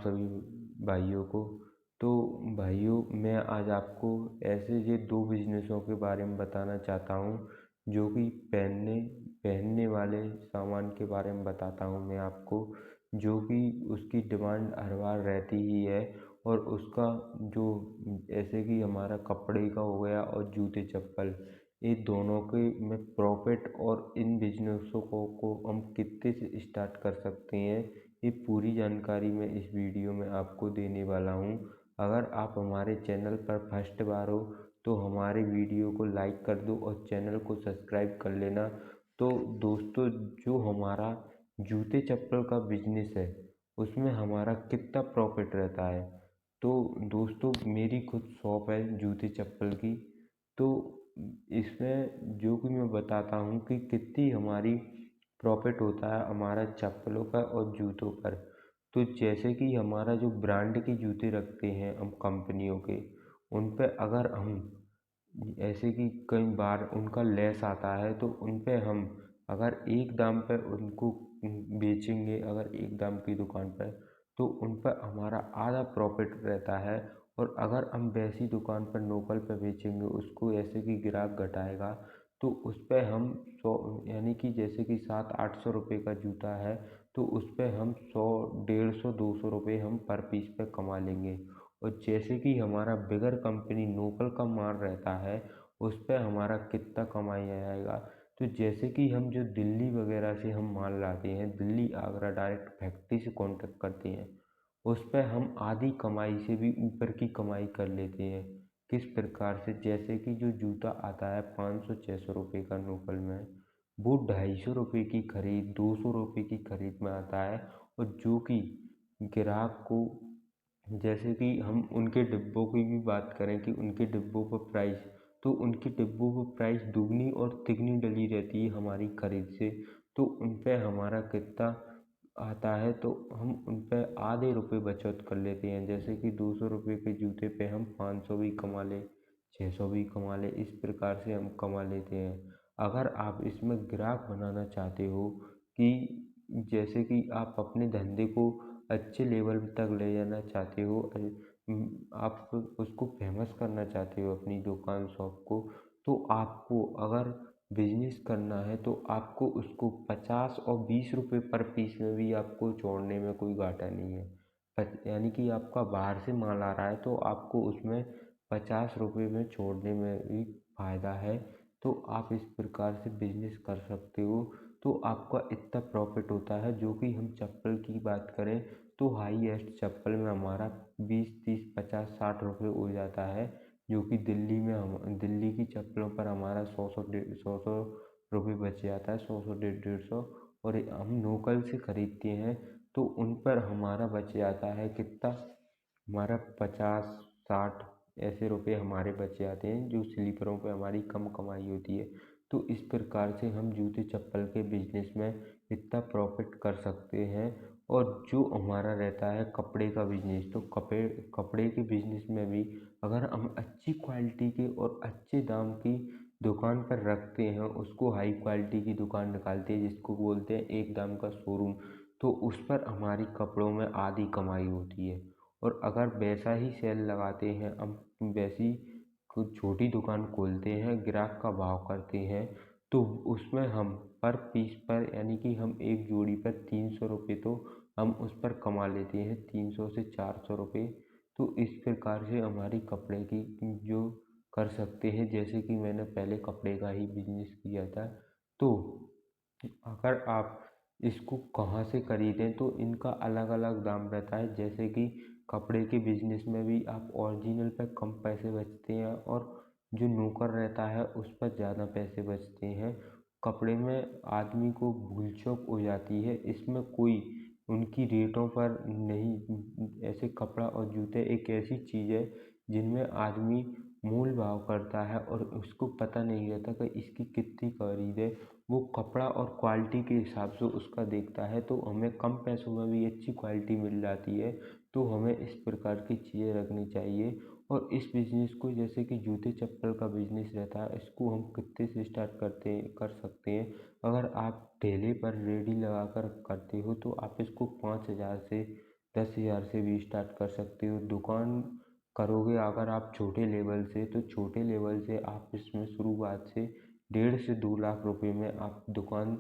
सभी भाइयों को। तो भाइयों, मैं आज आपको ऐसे ये दो बिजनेसों के बारे में बताना चाहता हूँ जो कि पहनने वाले सामान के बारे में बताता हूँ मैं आपको, जो कि उसकी डिमांड हर बार रहती ही है। और उसका जो ऐसे कि हमारा कपड़े का हो गया और जूते चप्पल, ये दोनों के में प्रॉफिट और इन बिजनेसों को हम कितने से स्टार्ट कर सकते हैं, ये पूरी जानकारी मैं इस वीडियो में आपको देने वाला हूँ। अगर आप हमारे चैनल पर फर्स्ट बार हो तो हमारे वीडियो को लाइक कर दो और चैनल को सब्सक्राइब कर लेना। तो दोस्तों, जो हमारा जूते चप्पल का बिजनेस है उसमें हमारा कितना प्रॉफिट रहता है। तो दोस्तों, मेरी खुद शॉप है जूते चप्पल की। तो इसमें जो कि मैं बताता हूँ कि कितनी हमारी प्रॉफिट होता है हमारा चप्पलों पर और जूतों पर। तो जैसे कि हमारा जो ब्रांड के जूते रखते हैं हम कंपनियों के, उन पे अगर हम ऐसे कि कई बार उनका लेस आता है तो उन पे हम अगर एक दाम पे उनको बेचेंगे, अगर एक दाम की दुकान पर, तो उन पर हमारा आधा प्रॉफिट रहता है। और अगर हम वैसी दुकान पर लोकल पे बेचेंगे उसको, ऐसे कि ग्राहक घटाएगा, तो उस पर हम 100, यानी कि जैसे कि 700-800 रुपये का जूता है तो उस पर हम 100, 150, 200 रुपये हम पर पीस पे कमा लेंगे। और जैसे कि हमारा बिगर कंपनी लोकल का माल रहता है उस पर हमारा कितना कमाई आएगा। तो जैसे कि हम जो दिल्ली वगैरह से हम माल लाते हैं, दिल्ली आगरा डायरेक्ट फैक्ट्री से कॉन्टेक्ट करते हैं, उस पर हम आधी कमाई से भी ऊपर की कमाई कर लेते हैं। किस प्रकार से, जैसे कि जो जूता आता है 500-600 रुपये का लोकल में, वो 250 रुपये की खरीद, 200 रुपये की खरीद में आता है। और जो कि ग्राहक को, जैसे कि हम उनके डिब्बों की भी बात करें कि उनके डिब्बों पर प्राइस, तो उनके डिब्बों पर प्राइस दुगनी और तिगनी डली रहती है हमारी खरीद से। तो उन पे हमारा कितना आता है, तो हम उन पे आधे रुपये बचत कर लेते हैं। जैसे कि 200 रुपये के जूते पे हम 500 भी कमा ले, 600 भी कमा ले, इस प्रकार से हम कमा लेते हैं। अगर आप इसमें ग्राहक बनाना चाहते हो कि जैसे कि आप अपने धंधे को अच्छे लेवल तक ले जाना चाहते हो, आप उसको फेमस करना चाहते हो अपनी दुकान शॉप को, तो आपको अगर बिजनेस करना है तो आपको उसको 50 और 20 रुपये पर पीस में भी आपको छोड़ने में कोई घाटा नहीं है। यानी कि आपका बाहर से माल आ रहा है तो आपको उसमें 50 रुपये में छोड़ने में भी फायदा है। तो आप इस प्रकार से बिजनेस कर सकते हो। तो आपका इतना प्रॉफिट होता है। जो कि हम चप्पल की बात करें तो हाईएस्ट चप्पल में हमारा 20, 30, 50, 60 रुपये हो जाता है। जो कि दिल्ली में हम दिल्ली की चप्पलों पर हमारा 100 रुपये बच जाता है, 100 150 150। और हम लोकल से खरीदते हैं तो उन पर हमारा बच जाता है कितना, हमारा 50-60 ऐसे रुपये हमारे बच जाते हैं, जो स्लीपरों पे हमारी कम कमाई होती है। तो इस प्रकार से हम जूते चप्पल के बिजनेस में इतना प्रॉफिट कर सकते हैं। और जो हमारा रहता है कपड़े का बिजनेस, तो कपड़े के बिजनेस में भी अगर हम अच्छी क्वालिटी के और अच्छे दाम की दुकान पर रखते हैं, उसको हाई क्वालिटी की दुकान निकालते हैं जिसको बोलते हैं एक दाम का शोरूम, तो उस पर हमारी कपड़ों में आधी कमाई होती है। और अगर वैसा ही सेल लगाते हैं हम, वैसी कुछ छोटी दुकान खोलते हैं, ग्राहक का भाव करते हैं, तो उसमें हम पर पीस पर, यानी कि हम एक जोड़ी पर 300 रुपये तो हम उस पर कमा लेते हैं, 300 से 400 रुपये। तो इस प्रकार से हमारी कपड़े की जो कर सकते हैं, जैसे कि मैंने पहले कपड़े का ही बिजनेस किया था। तो अगर आप इसको कहाँ से खरीदें तो इनका अलग अलग दाम रहता है। जैसे कि कपड़े के बिजनेस में भी आप ओरिजिनल पर कम पैसे बचते हैं और जो नौकर रहता है उस पर ज़्यादा पैसे बचते हैं। कपड़े में आदमी को भूल चूक हो जाती है, इसमें कोई उनकी रेटों पर नहीं। ऐसे कपड़ा और जूते एक ऐसी चीज़ है जिनमें आदमी मोल भाव करता है और उसको पता नहीं रहता कि इसकी कितनी खरीद है। वो कपड़ा और क्वालिटी के हिसाब से उसका देखता है, तो हमें कम पैसों में भी अच्छी क्वालिटी मिल जाती है। तो हमें इस प्रकार की चीज़ें रखनी चाहिए। और इस बिज़नेस को, जैसे कि जूते चप्पल का बिज़नेस रहता है, इसको हम कितने से स्टार्ट कर सकते हैं। अगर आप ठेले पर रेडी लगा कर करते हो तो आप इसको 5,000 से 10,000 से भी स्टार्ट कर सकते हो। दुकान करोगे अगर आप छोटे लेवल से, तो छोटे लेवल से आप इसमें शुरुआत से 1.5 से 2 लाख रुपए में आप दुकान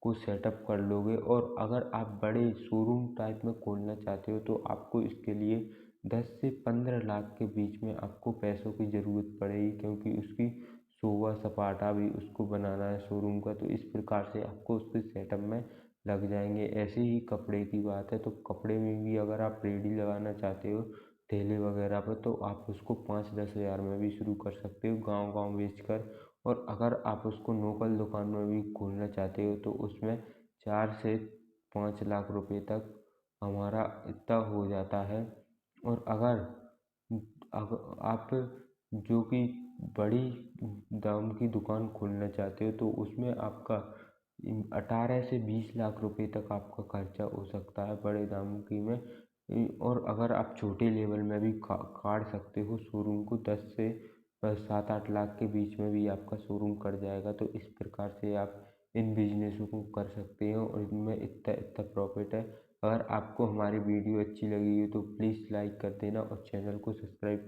को सेटअप कर लोगे। और अगर आप बड़े शोरूम टाइप में खोलना चाहते हो तो आपको इसके लिए 10 से 15 लाख के बीच में आपको पैसों की ज़रूरत पड़ेगी, क्योंकि उसकी शोभा सपाटा भी उसको बनाना है शोरूम का। तो इस प्रकार से आपको उसके सेटअप में लग जाएंगे। ऐसे ही कपड़े की बात है, तो कपड़े में भी अगर आप रेडी लगाना चाहते हो ठेले वगैरह पर, तो आप उसको 5-10 हज़ार में भी शुरू कर सकते हो गांव गांव बेचकर। और अगर आप उसको लोकल दुकान में भी खोलना चाहते हो तो उसमें 4 से 5 लाख रुपए तक हमारा इतना हो जाता है। और अगर आप जो कि बड़ी दाम की दुकान खोलना चाहते हो तो उसमें आपका 18 से 20 लाख रुपए तक आपका खर्चा हो सकता है बड़े दाम की में। और अगर आप छोटे लेवल में भी काट सकते हो शोरूम को, 10 से 7-8 लाख के बीच में भी आपका शोरूम कट जाएगा। तो इस प्रकार से आप इन बिजनेसों को कर सकते हो और इनमें इतना इतना प्रॉफिट है। अगर आपको हमारी वीडियो अच्छी लगी हो तो प्लीज़ लाइक कर देना और चैनल को सब्सक्राइब